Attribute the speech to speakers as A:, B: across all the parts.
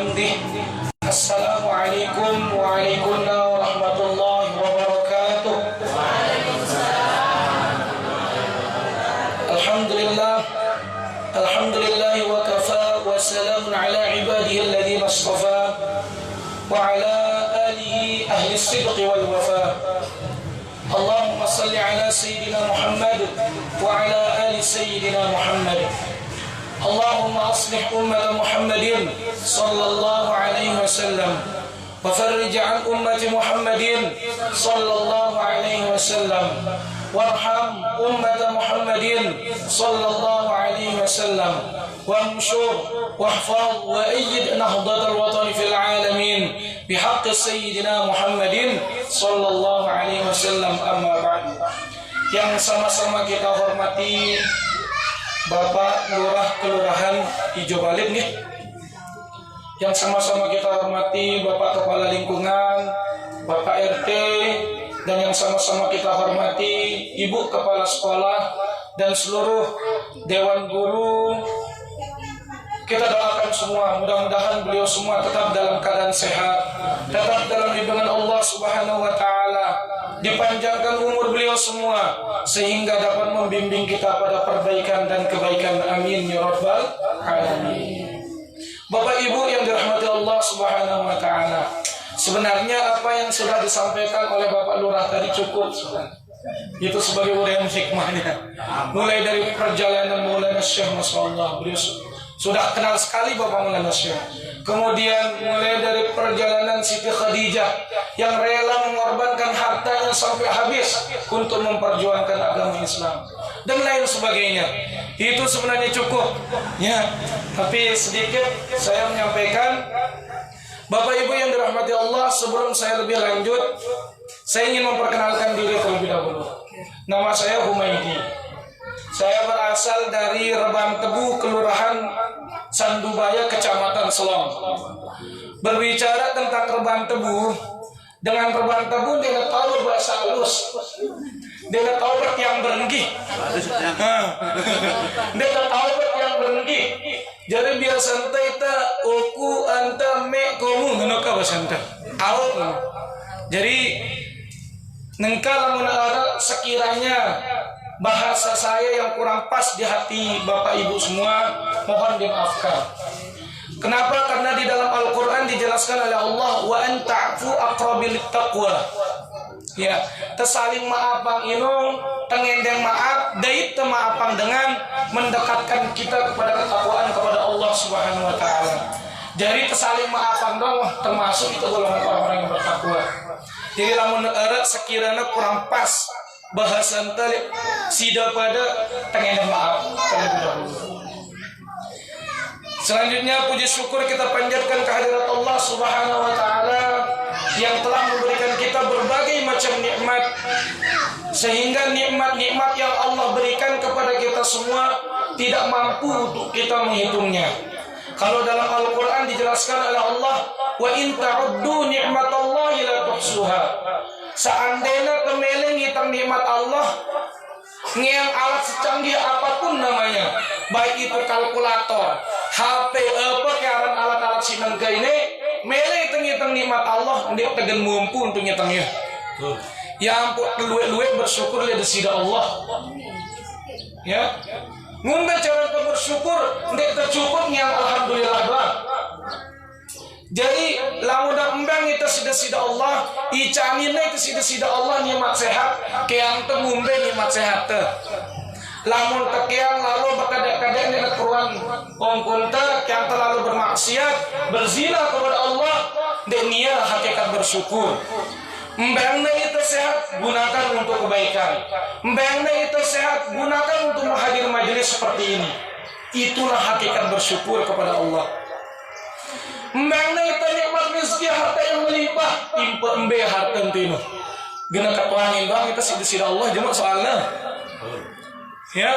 A: وبحمده. السلام عليكم ورحمة الله وبركاته. الحمد لله وكفى وسلام على عباده الذين اصطفى وعلى آله أهل الصدق والوفاء. اللهم صل على سيدنا محمد وعلى آل سيدنا محمد. اللهم أصلح أمة محمد صلى الله عليه وسلم وفرج عن أمة محمد صلى الله عليه وسلم وارحم أمة محمد صلى الله عليه وسلم وانشر واحفظ وأيد نهضة الوطن في العالمين بحق سيدنا محمد صلى الله عليه وسلم. أما بعد. Yang sama-sama kita hormati Bapak Lurah Kelurahan Ijo Balid nih. Yang sama-sama kita hormati Bapak Kepala Lingkungan, Bapak RT, dan yang sama-sama kita hormati Ibu Kepala Sekolah dan seluruh Dewan Guru. Kita doakan semua, mudah-mudahan beliau semua tetap dalam keadaan sehat, tetap dalam lindungan Allah Subhanahu wa Ta'ala, dipanjangkan umur beliau semua sehingga dapat membimbing kita pada perbaikan dan kebaikan. Amin ya rabbal alamin. Bapak Ibu yang dirahmati Allah Subhanahu wa Ta'ala, sebenarnya apa yang sudah disampaikan oleh Bapak Lurah tadi cukup. Itu sebagai uraian hikmahnya. Mulai dari perjalanan Maulana Syekh, Masya Allah, beliau sudah kenal sekali Bapak Maulana Syekh. Kemudian mulai dari perjalanan Siti Khadijah yang rela mengorbankan hartanya sampai habis untuk memperjuangkan agama Islam dan lain sebagainya. Itu sebenarnya cukup ya. Tapi sedikit saya menyampaikan, Bapak Ibu yang dirahmati Allah, sebelum saya lebih lanjut, saya ingin memperkenalkan diri terlebih dahulu. Nama saya Humaydi. Saya berasal dari Reban Tebu, Kelurahan Sandubaya, Kecamatan Selong. Berbicara tentang Reban Tebu, dengan Reban Tebu dia tahu bahasa halus, dia tahu yang berenggih, dia tahu yang berenggih. Jadi biasa kita oku anta me komu ngenoka basanta awak. Jadi nengkal menara sekiranya bahasa saya yang kurang pas di hati Bapak Ibu semua, mohon dimaafkan. Kenapa? Karena di dalam Al-Quran dijelaskan oleh Allah, wa anta'fu aqrabil taqwa. Ya, tersaling maafang inung, tengendeng maaf, dait maafang dengan mendekatkan kita kepada ketakwaan kepada Allah Subhanahu wa Ta'ala. Jadi tersaling maafang dong, termasuk itu golongan orang-orang yang bertakwa. Jadi lamun sekiranya kurang pas bahasan tadi sida pada tengendeng maaf terlebih dahulu. Selanjutnya puji syukur kita panjatkan kehadirat Allah Subhanahu wa Ta'ala yang telah memberikan kita berbagai macam nikmat, sehingga nikmat-nikmat yang Allah berikan kepada kita semua tidak mampu untuk kita menghitungnya. Kalau dalam Al-Quran dijelaskan oleh Allah, wa in ta'uddu ni'matallahi la tuhsuha. Seandainya temeleng hitang nikmat Allah, ngeang alat secanggih apapun namanya, baik itu kalkulator, HP, apa kearan alat-alat sinan ke ini, meleng hitang nikmat Allah, dia tegen mampu untuk nyetangnya. Ya ampun, luwe-luwe bersyukur lihat sida Allah. Ya, ngumbe cara bersyukur, dia tercukup yang alhamdulillah bang. Jadi lamun embang itu sida-sida Allah, icanina itu sida-sida Allah nikmat sehat, keang teu ngumbe nikmat sehat teu. Lamun tekeang lalu bakadek-kadek nek keruan pongkun teu keang terlalu bermaksiat, berzina kepada Allah, dek nia hakikat bersyukur. Embangna itu sehat, gunakan untuk kebaikan. Embangna itu sehat, gunakan untuk menghadir majelis seperti ini. Itulah hakikat bersyukur kepada Allah. Mbangna itu nikmat rezeki harta yang melimpah, timpa embe harta tino. Gena katuangin bang, kita sida-sida Allah cuma soalnya. Ya.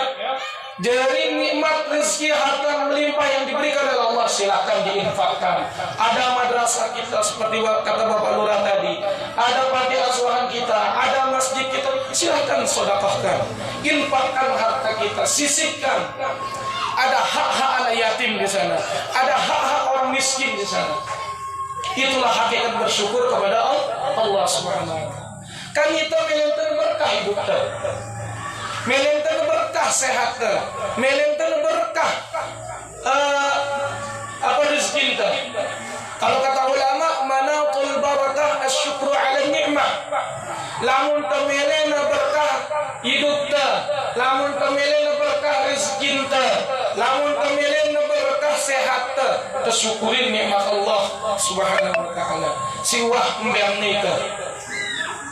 A: Jadi nikmat rezeki harta yang melimpah yang diberikan oleh Allah silakan diinfakkan. Ada madrasah kita seperti kata Bapak Lurah tadi, ada panti asuhan kita, ada masjid kita, silakan sedekahkan. Infakkan harta kita, sisihkan. ada hak-hak anak yatim di sana, ada hak-hak orang miskin di sana. Itulah hakikat bersyukur kepada Allah Subhanahu wa taala. Kan itu melenten berkah hidup teh. Melenten berkah sehat teh. Melenten berkah rezeki teh. Kalau kata ulama, manatul barakah asyukru ala ni'mah. Lamun temelena berkah hidup teh, lamun temelena berkah rezeki teh, lamun temelena berkah sehat teh, tersyukurin nikmat Allah Subhanahu wa taala. Siwah mbang nikah.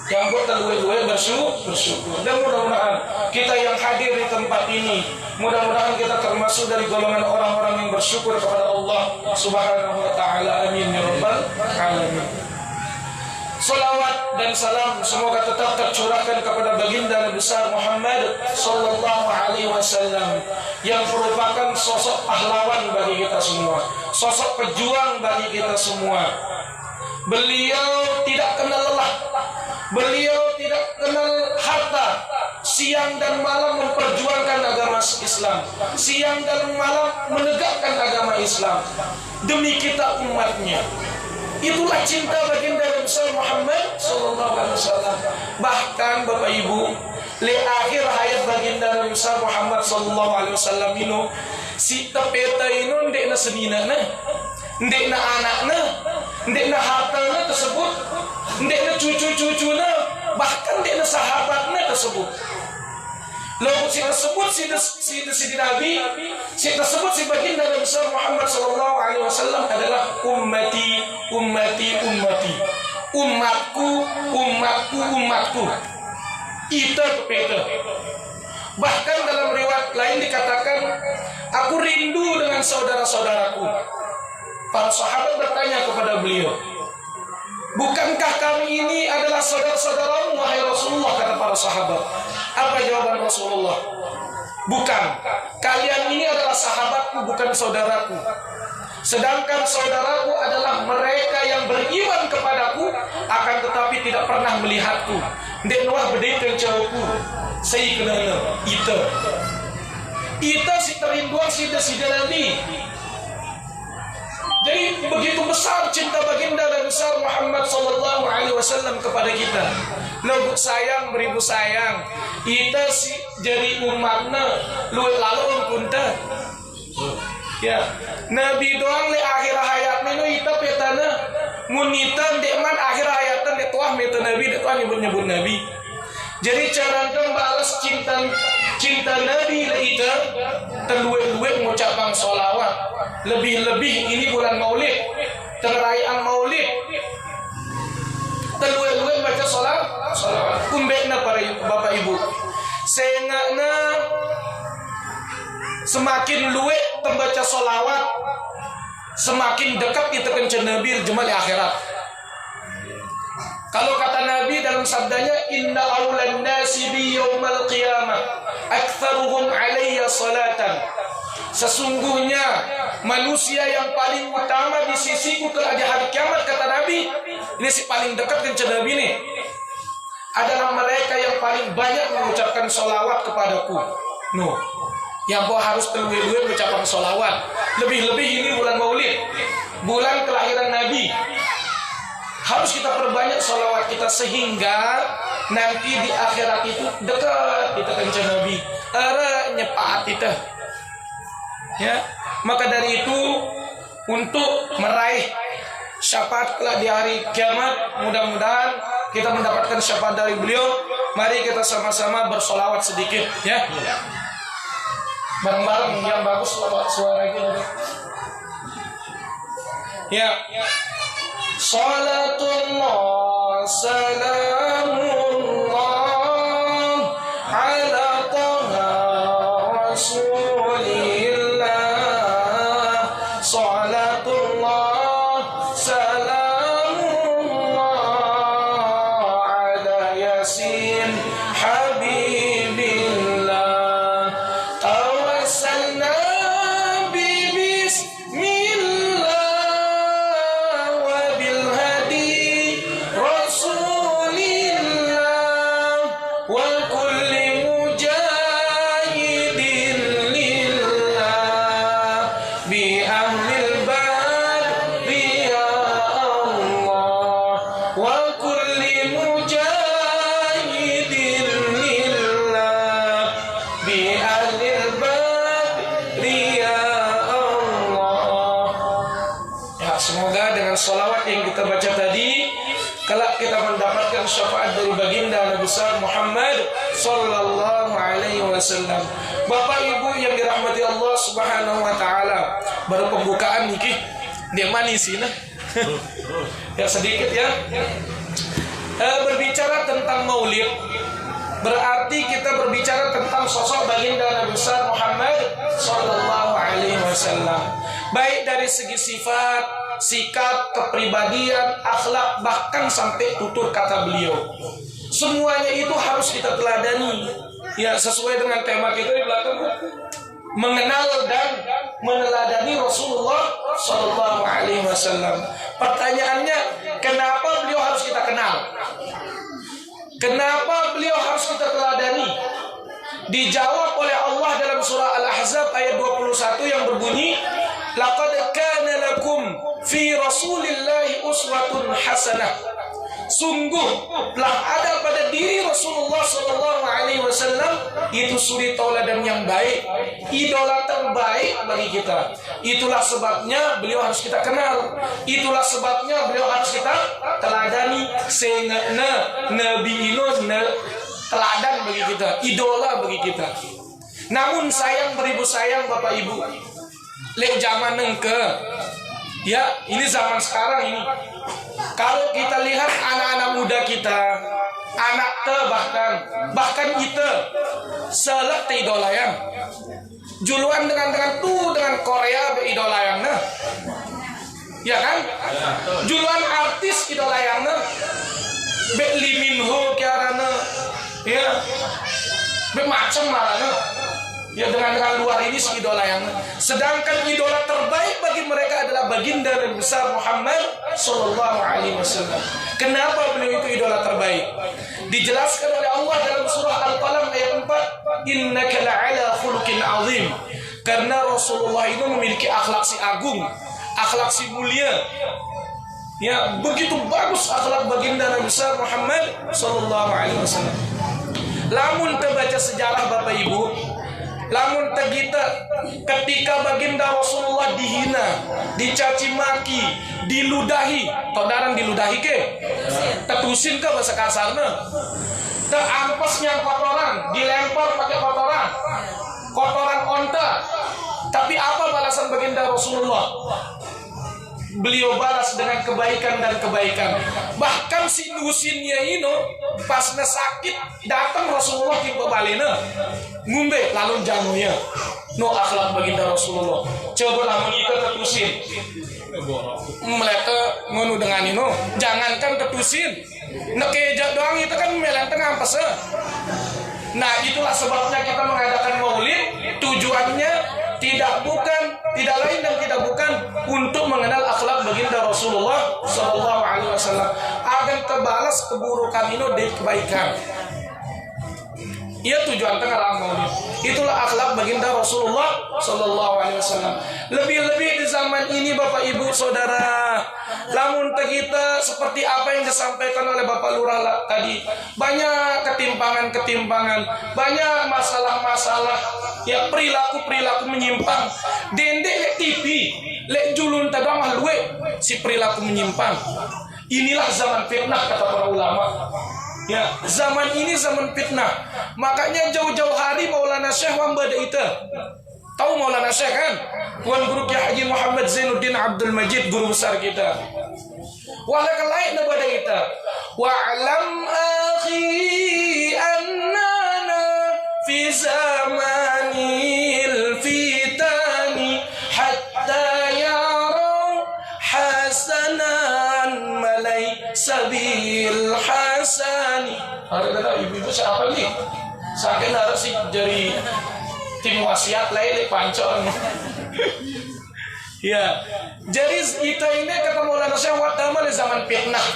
A: Yang buat terluwe-luwe bersyukur. Dan mudah-mudahan kita yang hadir di tempat ini, mudah-mudahan kita termasuk dari golongan orang-orang yang bersyukur kepada Allah Subhanahu wa taala. Amin ya rabbal alamin. Salawat dan salam semoga tetap tercurahkan kepada baginda besar Muhammad sallallahu alaihi wasallam yang merupakan sosok pahlawan bagi kita semua, sosok pejuang bagi kita semua. Beliau tidak kenal lelah, beliau tidak kenal harta, siang dan malam memperjuangkan agama Islam, siang dan malam menegakkan agama Islam demi kita umatnya. Itulah cinta baginda besar Muhammad sallallahu alaihi wasallam. Bahkan Bapak Ibu, di akhir hayat baginda besar Muhammad sallallahu alaihi wasallam ini, si tapeta ini ndekna seninana, ndekna anakna, ndekna hartana tersebut, ndekna cucu-cucuna, bahkan ndekna sahabatna tersebut. Lalu si tersebut si Nabi, si tersebut si baginda Nabi besar Muhammad sallallahu alaihi wasallam adalah ummati, ummati, ummati. Umatku, umatku, umatku. Ita kepeta. Bahkan dalam riwayat lain dikatakan, aku rindu dengan saudara-saudaraku. Para sahabat bertanya kepada beliau, bukankah kami ini adalah saudara-saudaramu, wahai Rasulullah, kata para sahabat. Apa jawaban Rasulullah? Bukan, kalian ini adalah sahabatku, bukan saudaraku. Sedangkan saudaraku adalah mereka yang beriman kepadaku, akan tetapi tidak pernah melihatku. Ndek nuah bedeken cowokku, saya kenal ita si terinduan si Nabi. Jadi begitu besar cinta baginda dan besar Muhammad sallallahu alaihi wasallam kepada kita. Lalu sayang beribu sayang. Ita si jadi umatna luwe lalu kunta. Ya, Nabi doang le akhir hayatnya nu ita petana munitan dekman akhir hayatan dek tuah meta Nabi dek tuah nyebut Nabi. Jadi cara balas cinta Nabi le ita terluwe-luwe mengucapkan sholawat. Lebih-lebih ini bulan Maulid, perayaan Maulid. Terluwe-luwe baca sholawat. Kumbekna para Bapak Ibu. Sengakna semakin luwe membaca sholawat, semakin dekat kita kencan Nabi jemaah akhirat. Kalau kata Nabi dalam sabdanya, inna awlan nasi bi yaumal qiyamah aktsaruhum alayya salatan. Sesungguhnya manusia yang paling utama di sisiku kelak di hari kiamat, kata Nabi, ini si paling dekat dengan Nabi ini, adalah mereka yang paling banyak mengucapkan sholawat kepadaku. No, yang kau harus terluwe-luwe mengucapkan sholawat. Lebih-lebih ini bulan Maulid, bulan kelahiran Nabi. Harus kita perbanyak sholawat kita sehingga nanti di akhirat itu dekat kita dengan Nabi. Nyepat kita. Ya, maka dari itu untuk meraih syafaat kelak di hari kiamat, mudah-mudahan kita mendapatkan syafaat dari beliau. Mari kita sama-sama bersolawat sedikit, ya. Bareng-bareng yang bagus suaranya. Ya. Salatullah salamullah ala taha rasulillah. Salatullah salamullah ala yasin habibillah. Tawassalna Rasulillah Semoga dengan sholawat yang kita baca tadi, kelak kita mendapatkan syafaat dari baginda Nabi besar Muhammad sallallahu alaihi wasallam. Bapak Ibu yang dirahmati Allah Subhanahu wa taala, baru pembukaan niki. Dia manis ini. Ya sedikit ya. Berbicara tentang Maulid berarti kita berbicara tentang sosok baginda Nabi besar Muhammad sallallahu alaihi wasallam. Baik dari segi sifat, sikap, kepribadian, akhlak, bahkan sampai tutur kata beliau. Semuanya itu harus kita teladani. Ya, sesuai dengan tema kita di belakang, mengenal dan meneladani Rasulullah sallallahu alaihi wasallam. Pertanyaannya, kenapa beliau harus kita kenal? Kenapa beliau harus kita teladani? Dijawab oleh Allah dalam surah Al-Ahzab ayat 21 yang berbunyi, laqad kana lakum fi rasulillahi uswatun hasanah. Sungguh telah ada pada diri Rasulullah sallallahu alaihi wasallam itu suri tauladan yang baik, idola terbaik bagi kita. Itulah sebabnya beliau harus kita kenal. Itulah sebabnya beliau harus kita teladani sehingga nabi ino teladan bagi kita, idola bagi kita. Namun sayang beribu sayang Bapak Ibu, lek zaman nengke, ya ini zaman sekarang ini. Kalau kita lihat anak-anak muda kita, anak bahkan kita selek te idola yang juluan dengan Korea be idola yang ya kan? Juluan artis idola yang be Lee Min Ho kiarana, ya be macam marana. Ya dengan luar ini si idola yang, sedangkan idola terbaik bagi mereka adalah baginda Nabi besar Muhammad sallallahu alaihi wasallam. Kenapa beliau itu idola terbaik? Dijelaskan oleh Allah dalam surah Al-Qalam ayat 4, innaka la'ala khuluqin azim. Karena Rasulullah itu memiliki akhlak si agung, akhlak si mulia. Ya, begitu bagus akhlak baginda Nabi besar Muhammad sallallahu alaihi wasallam. Lamun terbaca sejarah Bapak Ibu, lamun kita ketika baginda Rasulullah dihina, dicaci maki, diludahi, todaran diludahi ke? Tetusin ke bahasa kasarnya. Teampasnya kotoran, dilempar pakai kotoran onta. Tapi apa balasan baginda Rasulullah? Beliau balas dengan kebaikan dan kebaikan. Bahkan si nusinnya ini pas sakit datang Rasulullah timpa balena ngumbe lalu jamunya. No akhlak baginda Rasulullah. Coba lamun kita tetusin. Mereka ngono dengan ini, jangankan tetusin. Nekejak doang itu kan melenteng ampes. Nah, itulah sebabnya kita mengadakan Maulid. Tujuannya tidak lain dan tidak bukan untuk mengenal akhlak baginda Rasulullah sallallahu alaihi wasallam agar terbalas keburukan ini dari kebaikan. Ia tujuan tengah Maulid. Itulah akhlak baginda Rasulullah sallallahu alaihi wasallam. Lebih-lebih di zaman ini Bapak Ibu Saudara, lamun kita seperti apa yang disampaikan oleh Bapak Lurah tadi, banyak ketimpangan, banyak masalah-masalah, ya perilaku menyimpang. Dendek lek TV, lek julun tadang halwe si perilaku menyimpang. Inilah zaman fitnah kata para ulama. Ya, zaman ini zaman fitnah. Makanya jauh-jauh hari Maulana Syekh Wambada itu. Tahu Maulana Syekh kan? Tuan Guru Kiai Haji Muhammad Zainuddin Abdul Majid, guru besar kita. Wahai lain nabada kita. Wa'lam akhi annana fi zamanil fitani hatta yarau hasanan malai sabil hasani. Ada ibu-ibu siapa nih? Sakit harus sih dari tim wasiat lain pancon. Ya, jadi itu ini kata Maulana Syekh Watama di zaman fitnah.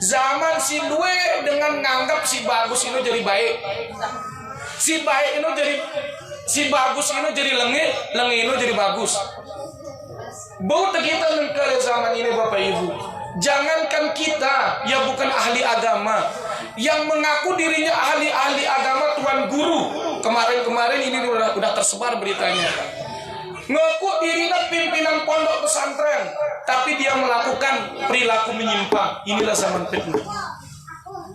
A: Zaman si luwe dengan nganggap si bagus ini jadi baik. Si baik ini jadi si bagus ini jadi lengi ini jadi bagus. Bau kita nengkale zaman ini Bapak Ibu. Jangankan kita yang bukan ahli agama, yang mengaku dirinya ahli agama tuan guru, kemarin ini udah tersebar beritanya. Ngaku dirinya pimpinan pondok pesantren, tapi dia melakukan perilaku menyimpang. Inilah zaman fitnah.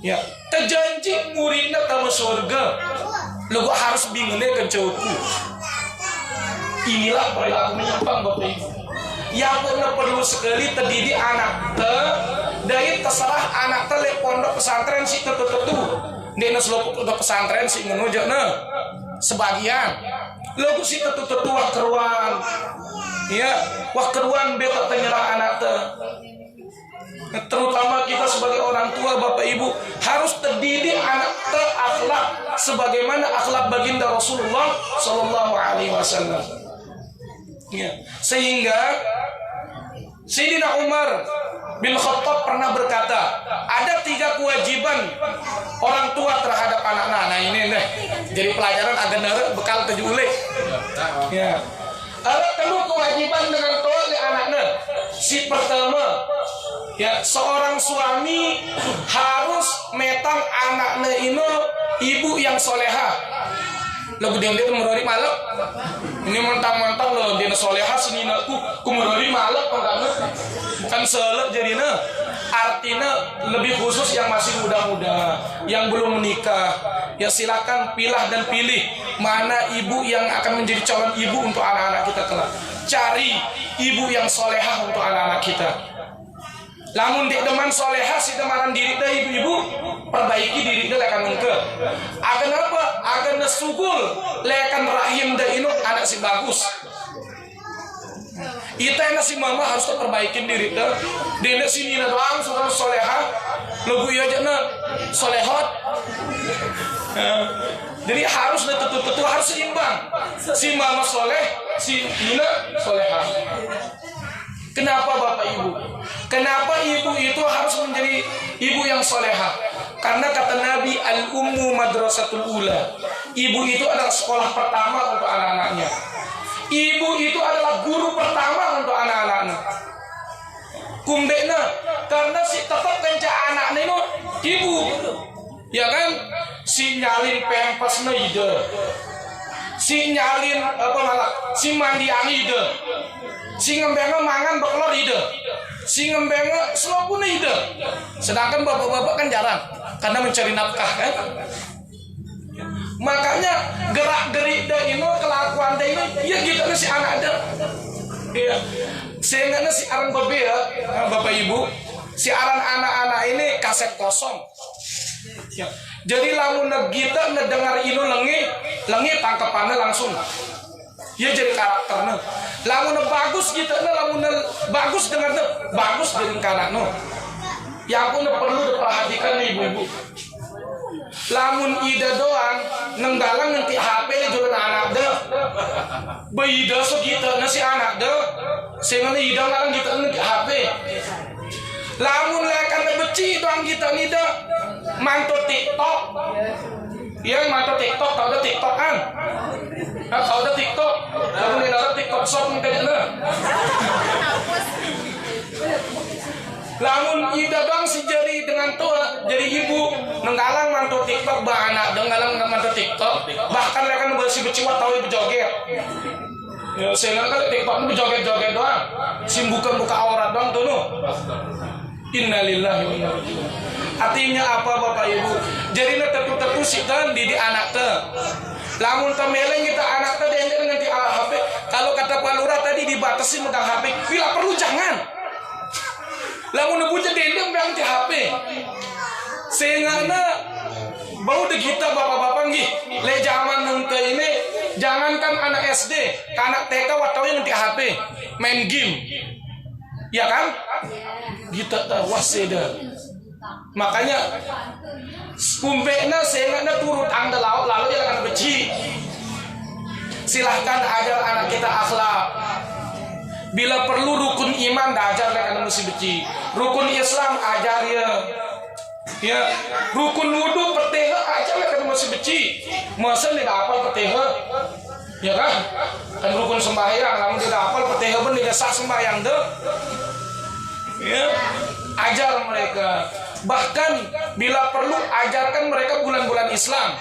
A: Ya, terjanji muridnya tamu surga, lu harus bingungnya kencauku. Inilah perilaku menyimpang Bapak Ibu. Yang perlu sekali terdidik anak dari terserah anak le pondok pesantren si tentu dia seluruh pondok pesantren si ngenujuk sebagian lo si tentu wah keruan ya wah keruan beta penyerah anak terutama kita sebagai orang tua Bapak Ibu harus terdidik anak akhlak sebagaimana akhlak baginda Rasulullah Shallallahu Alaihi Wasallam. Ya. Sehingga Sayyidina Umar bin Khattab pernah berkata, ada 3 kewajiban orang tua terhadap anak-anak. Nah ini nih, jadi pelajaran agak nara bekal kejulik. Ya. Ada 3 kewajiban dengan tua di anak-anak. Si pertama, ya seorang suami harus metang anaknya ini ibu yang soleha. Lo gede itu merori malak. Ini mentang-mentang lo dia soleha sini ku merori malak kan selek jadinya. Artinya lebih khusus yang masih muda-muda, yang belum menikah. Ya silakan pilah dan pilih mana ibu yang akan menjadi calon ibu untuk anak-anak kita kelak. Cari ibu yang soleha untuk anak-anak kita. Lamun dek deman soleha si demaran diri dah ibu-ibu perbaiki diri dah lekan engke. Agan apa? Agan nesugul lekan rahim dah inu anak si bagus. Ita yang si mama harus perbaikin diri dah. Dia si nina doang sudah soleha. Lagu iya aja na solehot. Jadi harus tentu harus seimbang. Si mama soleh, si nina soleha. Kenapa Bapak Ibu? Kenapa ibu itu harus menjadi ibu yang soleha? Karena kata Nabi, al-ummu madrasatul ula. Ibu itu adalah sekolah pertama untuk anak-anaknya. Ibu itu adalah guru pertama untuk anak-anaknya. Kumbekna, karena si tetap kenca anaknya itu ibu. Ya kan? Si nyalin pempesnya ide. Si nyalin apa malah? Si mandiang ide. Si ngembenga mangan bekelor ide. Si ngembenga selopun ide. Sedangkan bapak-bapak kan jarang karena mencari nafkah kan. Makanya gerak-gerik dah ini kelakuan dah ini ya gitu si anak ada. Iya. Sehingga si aran babe ya Bapak Ibu, si aran anak-anak ini kaset kosong. Ya. Jadi lamun kita ngedengar ini lengi tangkapannya langsung. Ya jadi karakternya. Lamun bagus gitu, lamun bagus dengarnya bagus dengan karakternya. Yang pun perlu diperhatikan nih ibu-ibu. Lamun ida doang nenggalang nanti HP ni jualan anak dah. Beida so gitu nasi anak dah. Sehingga ida ngalang gitu nanti HP. Lamun lekan beci doang kita ni dah. Mantu TikTok. Iya mantu TikTok, tahu dah TikTok kan? Tahu dah TikTok. Kamu ni dah TikTok shop mungkin na. Lamun ida doang si jadi dengan tua jadi ibu nenggalang mantu TikTok bah anak nenggalang mantu TikTok bahkan lekan bersih berciwat tahu berjoget. Ya sehingga kali TikTok itu berjoget-joget doang, si buka aurat doang tuh no. Innalillahi wa inna ilaihi raji'un. Artinya apa Bapak Ibu? Jadi nak tetu sih kan didik anak te. Lamun temeleng kita anak te dengan di HP. Kalau kata Pak Lurah tadi dibatasi megang HP, bila perlu jangan. Lamun nebuja dendeng bang di HP. Sehingga bau de kita bapak-bapak nggih. Le zaman nengke ini jangankan anak SD, anak TK watau yang di HP main game. Ya kan? Kita tahu waseda. Makanya kumbekna sehingga turut anda lalu ya akan beci. Silahkan ajar anak kita akhlak. Bila perlu rukun iman ajar akan mesti beci. Rukun Islam ajar ya. Rukun wudu peteha ajar akan mesti beci. Masa tidak apa peteha? Ya kan? Kan rukun sembahyang, namun tidak hafal peteha pun tidak sah sembahyang deh. Ya, ajar mereka. Bahkan bila perlu ajarkan mereka bulan-bulan Islam.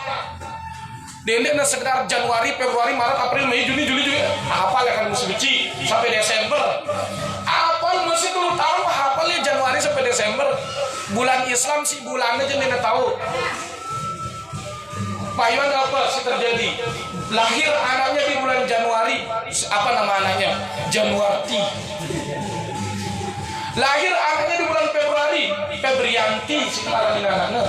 A: Dendek na sekedar Januari, Februari, Maret, April, Mei, Juni, Juli, hafal ya kan musim suci sampai Desember. Hafal masih 10 tahun hafal ya Januari sampai Desember. Bulan Islam sih bulannya aja nena tahu. Payuan apa sih terjadi? Lahir anaknya di bulan Januari. Apa nama anaknya? Januarti. Lahir anaknya di bulan Februari. Febrianti sekarang ini anaknya.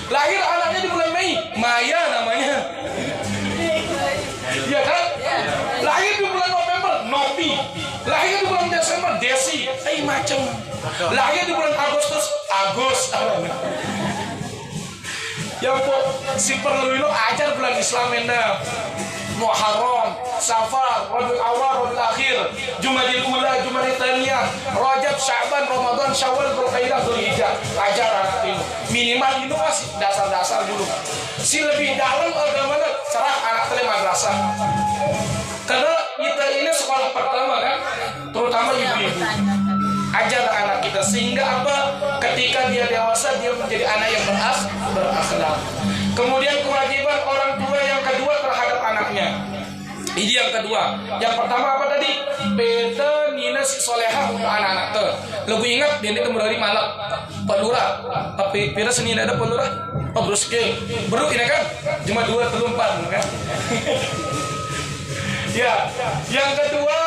A: Lahir anaknya di bulan Mei, Maya namanya. Ya kan? Lahir di bulan November, Novi. Lahir di bulan Desember, Desi. Macam. Lahir di bulan Agustus, Agus. Ya po, si perlu itu ajar bulan Islam enda. Muharram, Safar, Rabiul Awal, Rabiul Akhir, Jumadil Ula, Jumadil Tsaniyah, Rajab, Sya'ban, Ramadan, Syawal, Dzulqa'dah, Dzulhijjah. Ajar anak itu. Minimal itu masih dasar-dasar dulu. Si lebih dalam agamanya serah anak tele madrasah. Karena kita ini sekolah pertama kan, terutama ibu-ibu. Ajar anak kita sehingga apa? Ketika dia dewasa dia menjadi anak yang berakhlak. Kemudian kewajiban orang tua yang kedua terhadap anaknya. Ini yang kedua. Yang pertama apa tadi? Beta nina si solehah untuk anak-anak tuh. Lebih ingat dia itu dari malak pelurah. Tapi beta seni ada pelurah. Oh bruske. Baru ini kan cuma 2 3 4 kan. Ya, yang kedua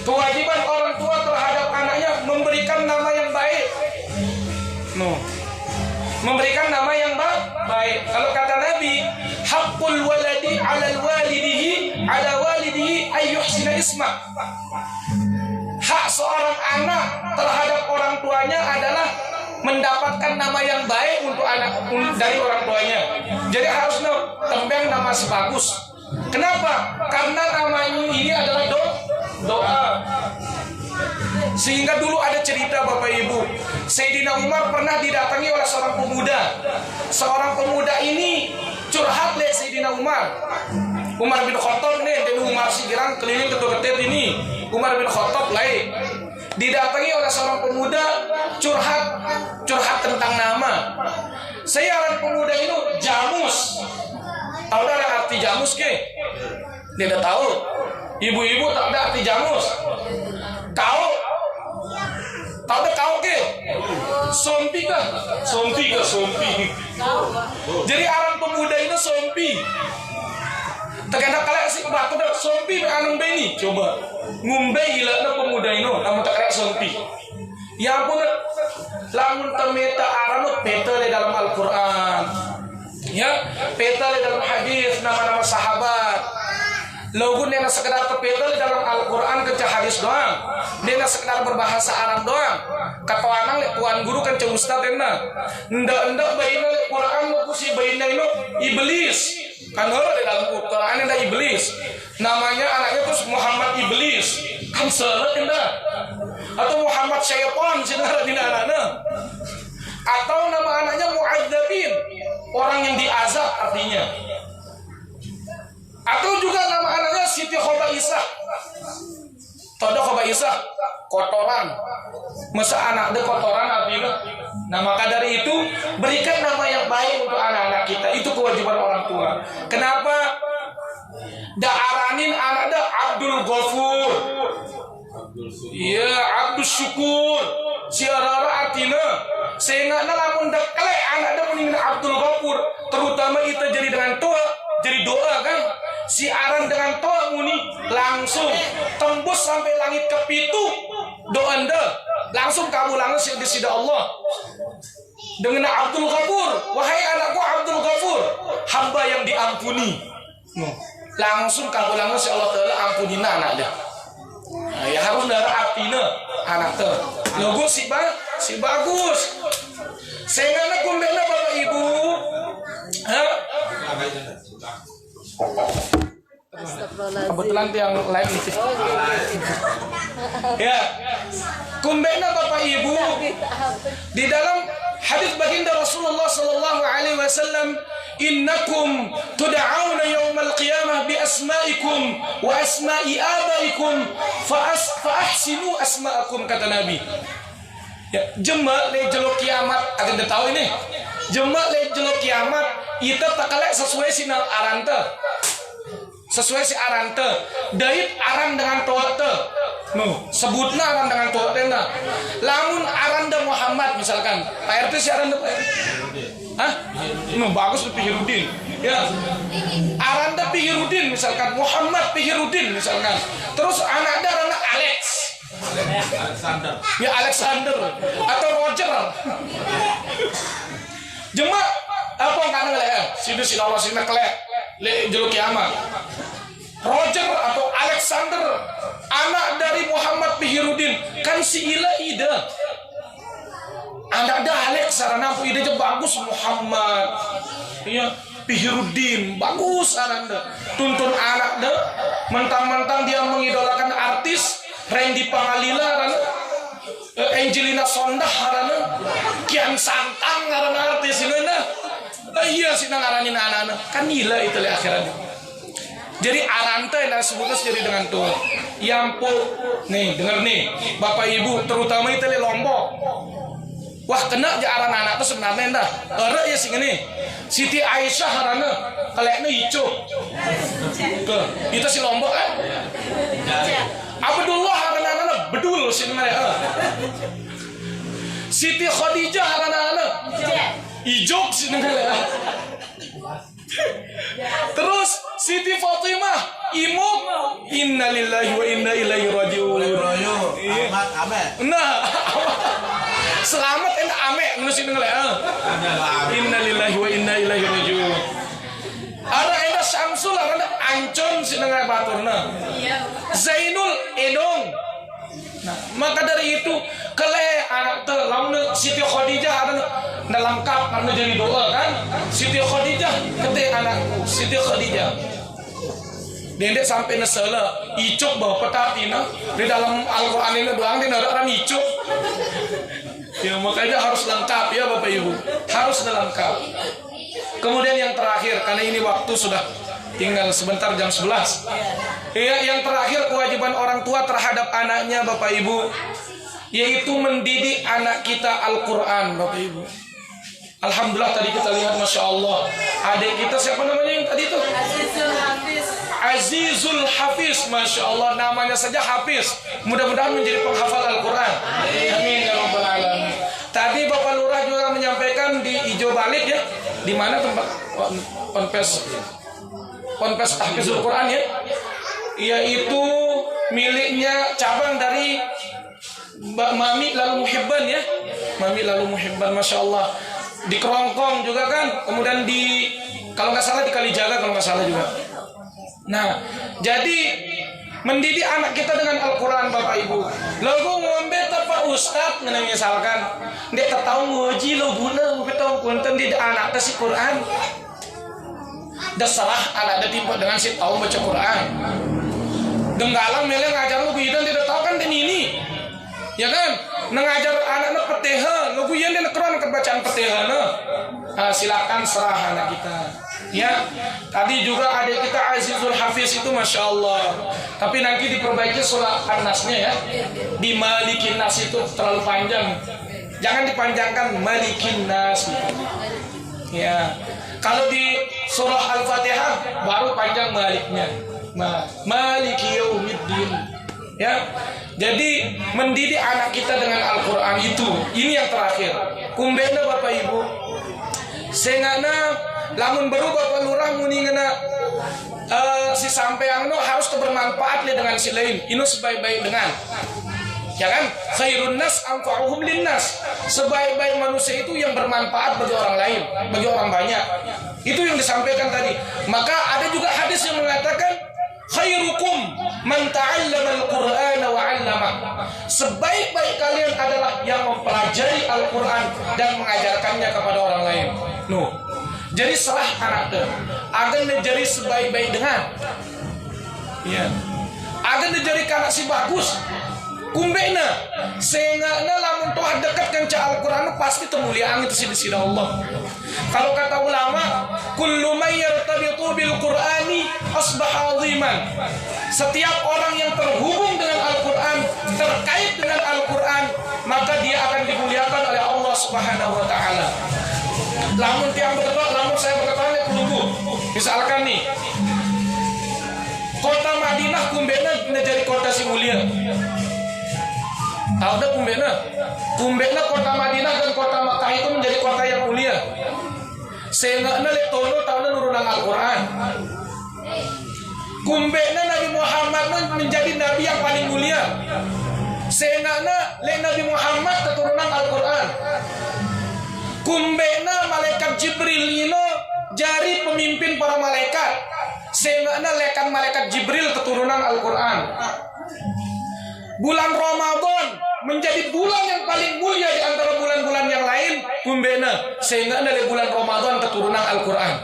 A: kewajiban orang tua terhadap anaknya memberikan nama yang baik. Memberikan nama yang baik. Kalau kata Nabi, haqqul waladi 'ala walidihi ay yuhsina ismah. Hak seorang anak terhadap orang tuanya adalah mendapatkan nama yang baik untuk anak dari orang tuanya. Jadi harusnya tembeng nama si bagus. Kenapa? Karena namanya ini adalah doa. Sehingga dulu ada cerita Bapak Ibu, Sayyidina Umar pernah didatangi oleh seorang pemuda. Seorang pemuda ini curhat le Sayyidina Umar. Umar bin Khattab nih, dan Umar Sigirang keliling ketua-ketua ini. Umar bin Khattab lain didatangi oleh seorang pemuda curhat tentang nama. Saya pemuda itu Jamus. Tahu dah arti Jamus ke? Dia dah tahu. Ibu-ibu tak ada arti Jamus. Kau tahu kau ke? Sompi kah? Sompi. Jadi orang pemuda ini sompi. Terkena kalian sih batu dah sompi anung beni. Coba ngumbe gila na pemuda ini, namun tak kena sompi. Ya ampun, lamun temeta aranut peta di dalam Al-Quran. Ya, peta di dalam hadis nama-nama sahabat. Logun nena sekedar kepeta dalam Al-Quran ke hadis doang. Nena sekedar berbahasa Arab doang. Kata anak tuan guru kan ustaz nena. Ndak baina Quran mau si baina itu iblis. Kan heureun di dalam Quran ada iblis. Namanya anaknya tuh Muhammad Iblis. Kan seureut ndak? Atau Muhammad Syaitan cenah dina anakna. Atau nama anaknya Mu'adzabin, orang yang diazab artinya. Atau juga nama anaknya Siti Khobaisah. Todo Khobaisah, kotoran. Masa anak de kotoran artinya. Nah maka dari itu berikan nama yang baik untuk anak-anak kita. Itu kewajiban orang tua. Kenapa? Da'aranin anak da Abdul Ghafur. Iya, Abdul Syukur. Siarara artinya. Sehingga lamun deklek anak da meninggal Abdul Ghafur. Terutama itu jadi dengan tua. Jadi doa kan. Si aran dengan toa muni langsung tembus sampai langit kepitu doa anda langsung kamu langsung di sida Allah dengan Abdul Ghafur. Wahai anakku Abdul Ghafur, hamba yang diampuni. Langsung kamu langsung Allah Taala ampuni anak dia. Nah, ya harus darah artinya anak tuh. Logo si bagus. Sehingga kumbena Bapak Ibu. Kebetulan yang lain sih. Ya, kumbena Bapak Ibu di dalam hadis baginda Rasulullah sallallahu alaihi wasallam, innakum tud'auna yaumal qiyamah bi asma'ikum wa asma'i abaikum fa ahsinu asma'akum, kata Nabi. Ya, jema le jelo kiamat akan tahu ini. Jema le jelok kiamat ita takalek sesuai sinal arante. Sesuai si arante. Dait aran dengan toate. No, sebutna aran dengan toate na. Lamun aranda Muhammad misalkan. Pak RT si aranda Pak RT. Hah? No, bagus Pihirudin. Ya. Aranda Pihirudin misalkan, Muhammad Pihirudin misalkan. Terus anak darana Alex. Alexander. Ya Alexander atau Roger. Jema apa kan le? Sini Allah sini kelek. Le jeluk kiamat. Roger atau Alexander, anak dari Muhammad Pihirudin, kan si ila ide. Anak dah Alex sarana ide je bagus Muhammad. Iya, Pihirudin bagus sarana. Tuntun anak dah, mentang-mentang dia mengidolakan artis Randy Pangalila rana, Angelina Sondah rana, Kian Santang rana artis ini nah. Iya sih ngaranin anak-anak kan gila itu le akhiratnya. Jadi arante yang sebutnya jadi dengan tuh yampu nih denger nih bapak ibu terutama itu le Lombok. Wah kena aja aran anak tuh sebenarnya dah. Ere ya sing ini Siti Aisyah harana kaleknya ijo. Ke itu si Lombok kan. Abdullah harana anak bedul sih mereka. Siti Khadijah harana anak ijok sih mereka. Terus Siti Fatimah imuk innalillahi wa inna ilaihi rajiun. Ahmad ame. Nah, selamat en ame menusin ngele. Innalillahi wa inna ilaihi rajiun. Ada enda Syamsul ada Ancon sih ngele baturna. Zainul Edong. Nah, maka dari itu kele anak teh lamun Siti Khadijah ada lengkap karena jadi doa kan. Siti Khadijah kete anakku Siti Khadijah. Dendek sampai nesela icuk bawa petatina di dalam Al-Qur'an ini doang di orang icuk. Ya makanya harus lengkap ya Bapak Ibu. Harus lengkap. Kemudian yang terakhir karena ini waktu sudah tinggal sebentar jam 11. Ya, yang terakhir kewajiban orang tua terhadap anaknya Bapak Ibu yaitu mendidik anak kita Al-Qur'an Bapak Ibu. Alhamdulillah tadi kita lihat Masya Allah adik kita siapa namanya yang tadi itu? Azizul Hafiz. Masya Allah namanya saja Hafiz. Mudah-mudahan menjadi penghafal Al-Quran. Amin ya Rabbal Alamin. Tadi Bapak Lurah juga menyampaikan di Ijo Balik ya. Di mana tempat Ponpes Tahfizul Quran ya. Yaitu miliknya cabang dari Mbak Mami Lalu Muhibban ya. Mami Lalu Muhibban Masya Allah. Di Kerongkong juga kan, kemudian di kalau nggak salah di Kalijaga kalau nggak salah juga. Nah, jadi mendidik anak kita dengan Al-Quran Bapak Ibu. Lagu ngombe Pak Ustad misalkan dia tahu ngoji lo guna ngombe tahu punten di anak si Quran. Dasalah anak ada timpa dengan si tahu baca Quran. Denggalang milih ngajar lu dan tidak tahu kan ini. Ya kan, ngajar anak-anak Fatihah, lu yang dia Quran kebacaan Fatihah silakan serah anak kita. Ya, tadi juga adik kita Azizul Hafiz itu Masya Allah. Tapi nanti diperbaiki surah An-Nasnya ya. Di Malikin Nas itu terlalu panjang. Jangan dipanjangkan Malikin Nas. Ya, kalau di surah Al-Fatihah baru panjang Maliknya. Maliki Yaumiddin. Ya, jadi mendidik anak kita dengan Al-Quran itu. Ini yang terakhir. Kumbena Bapak Ibu. Sengana lamun baru Bapak Lurah muni ngena si sampeang no harus bermanfaat dengan si lain. Ini sebaik-baik dengan. Ya kan? Khairun nas anfa'uhum linnas. Sebaik-baik manusia itu yang bermanfaat bagi orang lain, bagi orang banyak. Itu yang disampaikan tadi. Maka ada juga hadis yang mengatakan khairukum man ta'allama al-Qur'ana wa 'allama. Sebaik-baik kalian adalah yang mempelajari Al-Qur'an dan mengajarkannya kepada orang lain. Jadi serah anak agar menjadi sebaik-baik dengan. Ya. Agar menjadi anak si bagus. Kumbena sehingga lamun tuh dekat dengan Al-Quran pasti termuliaan itu di sisi Allah. Kalau kata ulama, kullu may yartabitu bil Qur'ani asbaha 'aziman. Setiap orang yang terhubung dengan Al-Quran, terkait dengan Al-Quran, maka dia akan dimuliakan oleh Allah Subhanahu wa taala. Lamun tiang berdebat, lamun saya berkata pelunggu. Misalkan nih, kota Madinah kumbena menjadi kota si mulia. Tahu dah kumbena? Kumbena kota Madinah dan kota Makkah itu menjadi kota yang mulia. Sehingga lek tono tahu nurunan Al-Quran. Kumbena Nabi Muhammad menjadi nabi yang paling mulia. Sehingga lek Nabi Muhammad keturunan Al-Quran. Kumbena malaikat Jibril ini jari pemimpin para malaikat. Sehingga lekan malaikat Jibril keturunan Al-Quran. Bulan Ramadan menjadi bulan yang paling mulia di antara bulan-bulan yang lain. Kumbena sehingga dari bulan Ramadan keturunan Al-Quran.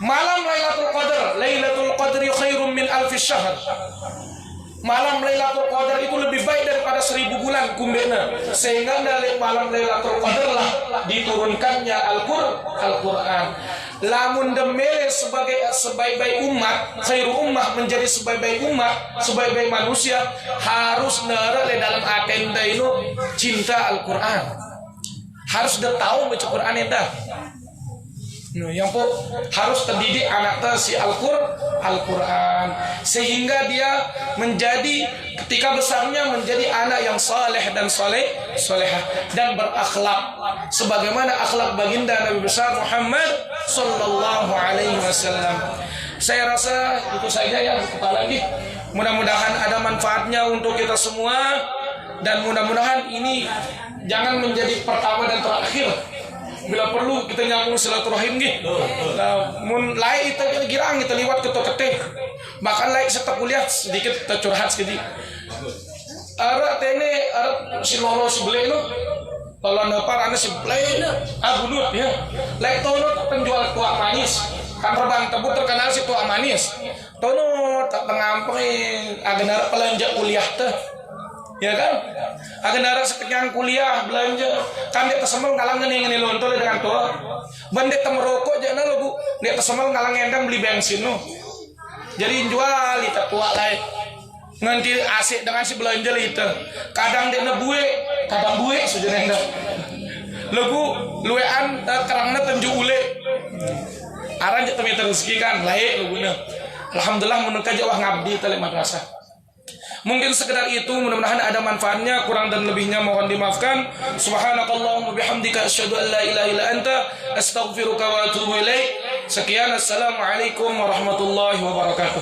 A: Malam Lailatul Qadri khairum min alfi syahr. Malam Lailatul Qadar itu lebih baik daripada 1000 bulan kumbena. Sehingga dari malam Lailatul Qadar lah diturunkannya Al-Quran. Lamun demele sebaik-baik umat, khairu ummah menjadi sebaik-baik umat, sebaik-baik manusia, harus nara dalam agenda itu cinta Al-Quran. Harus dah tahu baca Quran itu. Yang harus terdidik anaknya si Al-Quran sehingga dia menjadi ketika besarnya menjadi anak yang saleh dan solehah dan berakhlak sebagaimana akhlak baginda Nabi besar Muhammad sallallahu alaihi wasallam. Saya rasa itu saja ya, apalagi mudah-mudahan ada manfaatnya untuk kita semua dan mudah-mudahan ini jangan menjadi pertama dan terakhir. Bila perlu kita nyambung silaturahim gitu. Nah, mun lain kita girang kita liwat ketok-ketek. Bahkan lain serta kuliah sedikit kita curhat sedikit. Ara tene ara si lolo si bele no. Kalau nepar anda si bele bulut ya. Lain tono penjual tua manis. Kan Rebang Tebu terkenal si tua manis. Tono tak pengampung agenara pelanja kuliah teh. Ya kan? Agenara sekenyang kuliah belanja kan dia tersemel ngalang ngene lontol dengan tua. Bandek merokok jangan lo bu. Dia tersemel ngalang endang beli bensin no. Jadi jual itu tua lain. Nganti asik dengan si belanja itu. Kadang dia nebue, kadang bue sudah endang. Lagu luean kerangna tenju ule. Aran jatuh rezeki kan lain luguna. Alhamdulillah menungka jawah ngabdi tali madrasah. Mungkin sekedar itu, mudah-mudahan ada manfaatnya, kurang dan lebihnya mohon dimaafkan. Subhanakallahumma bihamdika asyhadu an la ilaha illa anta astaghfiruka wa atubu ilaik. Sekian, assalamualaikum warahmatullahi wabarakatuh.